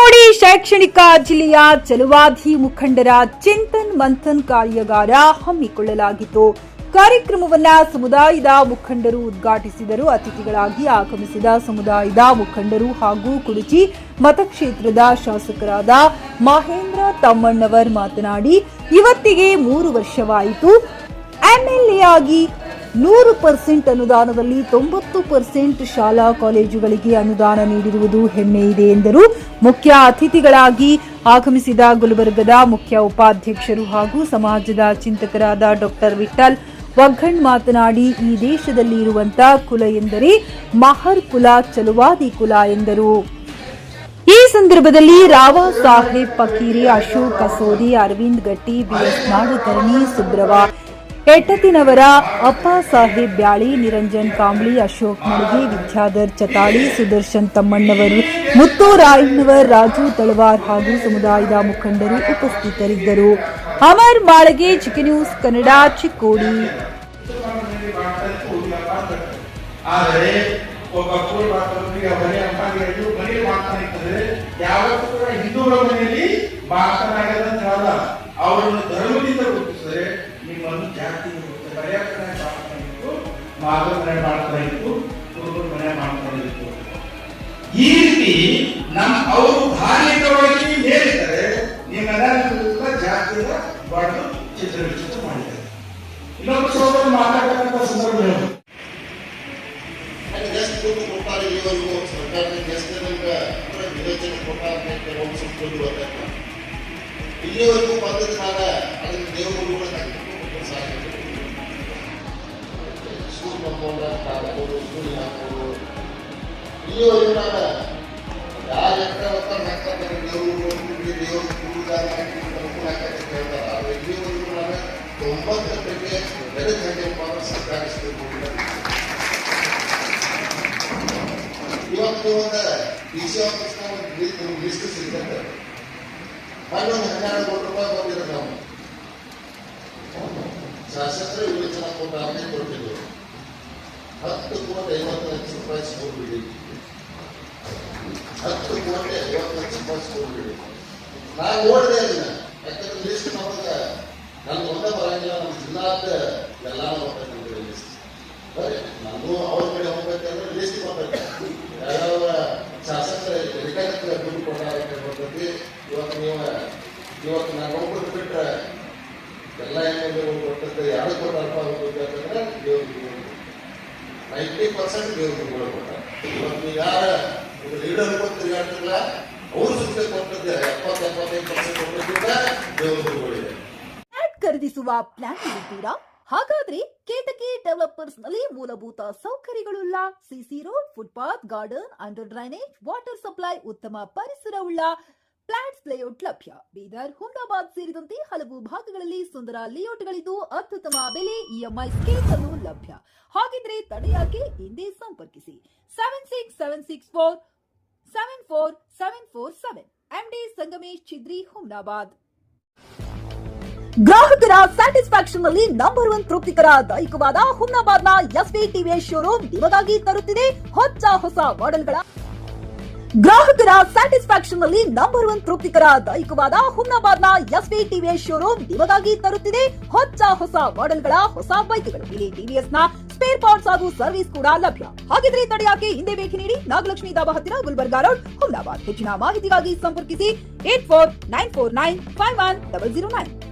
ಚಿಕ್ಕೋಡಿ ಶೈಕ್ಷಣಿಕ ಜಿಲ್ಲೆಯ ಚಲವಾದಿ ಮುಖಂಡರ ಚಿಂತನ್ ಮಂಥನ್ ಕಾರ್ಯಾಗಾರ ಹಮ್ಮಿಕೊಳ್ಳಲಾಗಿತ್ತು. ಕಾರ್ಯಕ್ರಮವನ್ನ ಸಮುದಾಯದ ಮುಖಂಡರು ಉದ್ಘಾಟಿಸಿದರು. ಅತಿಥಿಗಳಾಗಿ ಆಗಮಿಸಿದ ಸಮುದಾಯದ ಮುಖಂಡರು ಹಾಗೂ ಕುಡುಚಿ ಮತಕ್ಷೇತ್ರದ ಶಾಸಕರಾದ ಮಹೇಂದ್ರ ತಮ್ಮಣ್ಣವರ್ ಮಾತನಾಡಿ, ಇವತ್ತಿಗೆ 3 ವರ್ಷವಾಯಿತು. ಎಂಎಲ್ಎ ಆಗಿ 100% ಅನುದಾನದಲ್ಲಿ 90% ಶಾಲಾ ಕಾಲೇಜುಗಳಿಗೆ ಅನುದಾನ ನೀಡಿರುವುದು ಹೆಮ್ಮೆ ಇದೆ ಎಂದರು. ಮುಖ್ಯ ಅತಿಥಿಗಳಾಗಿ ಆಗಮಿಸಿದ ಗುಲ್ಬರ್ಗದ ಮುಖ್ಯ ಉಪಾಧ್ಯಕ್ಷರು ಹಾಗೂ ಸಮಾಜದ ಚಿಂತಕರಾದ ಡಾಕ್ಟರ್ ವಿಠಲ್ ವಘಣ್ ಮಾತನಾಡಿ, ಈ ದೇಶದಲ್ಲಿ ಇರುವಂತಹ ಕುಲ ಎಂದರೆ ಮಹರ್ ಕುಲ, ಚಲವಾದಿ ಕುಲ ಎಂದರು. ಈ ಸಂದರ್ಭದಲ್ಲಿ ರಾವ ಸಾಹೇಬ್ ಫಕೀರಿ, ಅಶೋಕ್ ಕಸೋದಿ, ಅರವಿಂದ್ ಗಟ್ಟಿ, ಬಿಎಸ್ ನಾಡಕರ್ಣಿ, ಸುಬ್ರವ ಎಟ್ಟತಿನವರ, ಅಪ್ಪ ಸಾಹೇಬ್ ಬ್ಯಾಳಿ, ನಿರಂಜನ್ ಕಾಂಬ್ಳಿ, ಅಶೋಕ್ ಮಳಿಗೆ, ವಿದ್ಯಾಧರ್ ಚತಾಳಿ, ಸುದರ್ಶನ್ ತಮ್ಮಣ್ಣವರು, ಮುತ್ತು ರಾಯಣ್ಣವರ್, ರಾಜು ತಳವಾರ್ ಹಾಗೂ ಸಮುದಾಯದ ಮುಖಂಡರು ಉಪಸ್ಥಿತರಿದ್ದರು. ಅಮರ್ ಮಾಳಗೆ, ಚಿಕ್ಕ ನ್ಯೂಸ್ ಕನ್ನಡ, ಚಿಕ್ಕೋಡಿ. ಅವರನ್ನು ಧರ್ಮದಿಂದ ಗುರುತಿಸಿದರೆ ನಿಮ್ಮನ್ನು ಜಾತಿ ಪರ್ಯಾವರಣ ಮಾಡ್ತಾ ಇತ್ತು, ಮಾದರಿ ಮಾಡ್ತಾ ಇತ್ತು, ಕುರುಬರ ಮನೆ ಮಾಡ್ತಾ ಇತ್ತು. ಈ ರೀತಿ ಅವರು ಧಾರ್ಮಿಕವಾಗಿ ಹೇಳಿದರೆ ನಿಮ್ಮೆಲ್ಲ ಜಾತಿಯ ಬಣ್ಣ ಚಿತ್ರ ವಿಚಿತ್ರ ಮಾಡಿದ್ದಾರೆ. ಇನ್ನೊಂದು ಸೋದರ ಮಾತಾಡ್ತಕ್ಕಂಥ ಸಂದರ್ಭ ಇಲ್ಲಿವರೆಗೂ ಬಂದದ್ದು ನಾಗ ಅದನ್ನು ದೇವರು ಸ್ಕೂಲ್ ಹಾಕೋದು, ಸ್ಕೂಲ್ ಹಾಕೋದು, ಇಲ್ಲಿವರೆಗೂ ನಾಗ ಯಾರು ಹಾಕ್ತಾರೆ ದೇವರು ಹೇಳ್ತಾರೆ. ಇಲ್ಲಿವರೆಗೂ ನಾನು 90 ಗಂಟೆಗೆ ಬೆಳಗ್ಗೆ ಗಂಟೆ ಮಾತ್ರ ಸರ್ಕಾರಿ ಸ್ಕೂಲ್ ಹೋಗಿದ್ದಾರೆ. ಇವತ್ತು ಒಂದು ಡಿಸಿ ಆಫೀಸ್ ಲಿಸ್ಟ್ ಸಿಗುತ್ತೆ. ಅಲ್ಲೊಂದು 12 ಕೋಟಿ ರೂಪಾಯಿ ಬಂದಿರೋದು ನಾವು ಶಾಸಕರು ವಿವೇಚನಾ ಕೊಟ್ಟ ಆಮೇಲೆ ಕೊಟ್ಟಿದ್ರು. 10 ಕೋಟಿ 50 ಲಕ್ಷ ರೂಪಾಯಿ ಸ್ಕೂಲ್ ಬಿಲ್ಡಿಂಗ್, 10 ಕೋಟಿ 50 ಲಕ್ಷ ರೂಪಾಯಿ ಸ್ಕೂಲ್ ಬಿಲ್ಡಿಂಗ್. ನಾನು ಓಡಿದೆ ಅದನ್ನ, ಯಾಕಂದ್ರೆ ಲಿಸ್ಟ್ ನಮಗೆ ನನ್ಗೆ ಒಂದೇ ಬರಂಗಿಲ್ಲ, ನಮ್ಮ ಜಿಲ್ಲಾದ ಎಲ್ಲ ಬರ್ಬೇಕಂದ್ರೆ ಲಿಸ್ಟ್ ಬರೀ ನಾನು ಅವ್ರ ಕಡೆ ಹೋಗ್ಬೇಕಂದ್ರೆ ಲಿಸ್ಟ್ ಬರ್ಬೇಕು. ಯಾವ ಶಾಸಕರ ರಿಟೈರ್ ದುಡ್ಡು ಕೊಟ್ಟಾಗ ಬರ್ತೈತಿ. ಇವತ್ತು ನಾನು ನೋಡ್ಕೊಂಡು ಬಿಟ್ರೆ ಎಲ್ಲ ಏನಾದ್ರು ಕೊಟ್ಟದ್ದು ಯಾರು ಕೊಟ್ಟಾರಪ್ಪ ಅಂತಂದ್ರೆ ದೇವ್ರಿಗೆ 90% ದೇವ್ರಿಗೆ ಕೊಟ್ಟಾರೆ. ಇವತ್ತು ಯಾರ ಲೀಡರ್ ತಿರುಗಾಡ್ತಿಲ್ಲ, ಅವ್ರು ಸುಮ್ಮನೆ ಕೊಟ್ಟದ್ದೆ 70-75% ಕೊಟ್ಟಿದ್ದ ದೇವ್ರಿಗೆ ಖರೀದಿಸುವ ಪ್ಲಾನ್ ಇದ್ದೀರಾ? ಹಾಗಾದ್ರೆ ಕೇತಕಿ ಡೆವಲಪರ್ಸ್ ನಲ್ಲಿ ಮೂಲಭೂತ ಸೌಕರ್ಯಗಳುಳ್ಳ CC road, footpath, garden, under drainage, water supply, ಉತ್ತಮ ಪರಿಸರವುಳ್ಳ ಫ್ಲಾಟ್ಸ್ ಲೇಔಟ್ ಲಭ್ಯ. ಬೀದರ್, ಹುಮ್ನಾಬಾದ್ ಸೇರಿದಂತೆ ಹಲವು ಭಾಗಗಳಲ್ಲಿ ಸುಂದರ ಲೇಔಟ್ಗಳಿದ್ದು ಅತ್ಯುತ್ತಮ ಬೆಲೆ, ಇಎಂಐ ಸ್ಕೀಮ್ಸ್ ಅನ್ನು ಲಭ್ಯ. ಹಾಗಿದ್ರೆ ತಡೆಯಾಕೆ? ಹಿಂದೆ ಸಂಪರ್ಕಿಸಿ 7676474747. ಎಂಡಿ ಸಂಗಮೇಶ್ ಚಿದ್ರಿ, ಹುಮ್ನಾಬಾದ್. ಗ್ರಾಹಕರ ಸ್ಯಾಟಿಸ್ಫ್ಯಾಕ್ಷನ್ ನಲ್ಲಿ ನಂಬರ್ 1 ತೃಪ್ತಿಕರ ದೈಹಿಕವಾದ ಹುಮ್ನಾಬಾದ್ನ ಎಸ್ವಿ ಟಿವಿಎಸ್ ಶೋರೂಮ್ ನಿಮಗಾಗಿ ತರುತ್ತಿದೆ ಹೊಸ ಮಾಡೆಲ್ಗಳ. ಗ್ರಾಹಕರ ಸ್ಯಾಟಿಸ್ಫ್ಯಾಕ್ಷನ್ ನಲ್ಲಿ ನಂಬರ್ 1 ತೃಪ್ತಿಕರ ದೈಹಿಕವಾದ ಹುಮ್ನಾಬಾದ್ನ ಎಸ್ವಿ ಟಿವಿಎಸ್ ಶೋರೂಮ್ ನಿಮಗಾಗಿ ತರುತ್ತಿದೆ ಹೊಸ ಮಾಡೆಲ್ಗಳ ಹೊಸ ಬೈಕ್ಗಳು. ಇಲ್ಲಿ ಟಿವಿಎಸ್ ನ ಸ್ಪೇರ್ ಪಾರ್ಟ್ಸ್ ಹಾಗೂ ಸರ್ವಿಸ್ ಕೂಡ ಲಭ್ಯ. ಹಾಗಿದ್ರೆ ತಡೆಯಾಕೆ? ಹಿಂದೆ ಭೇಟಿ ನೀಡಿ, ನಾಗಲಕ್ಷ್ಮಿ ದಾಬಾ ಹತ್ತಿರ, ಗುಲ್ಬರ್ಗಾ ರೋಡ್, ಹುಮ್ನಾಬಾದ್. ಹೆಚ್ಚಿನ ಮಾಹಿತಿಗಾಗಿ ಸಂಪರ್ಕಿಸಿ 8494951009.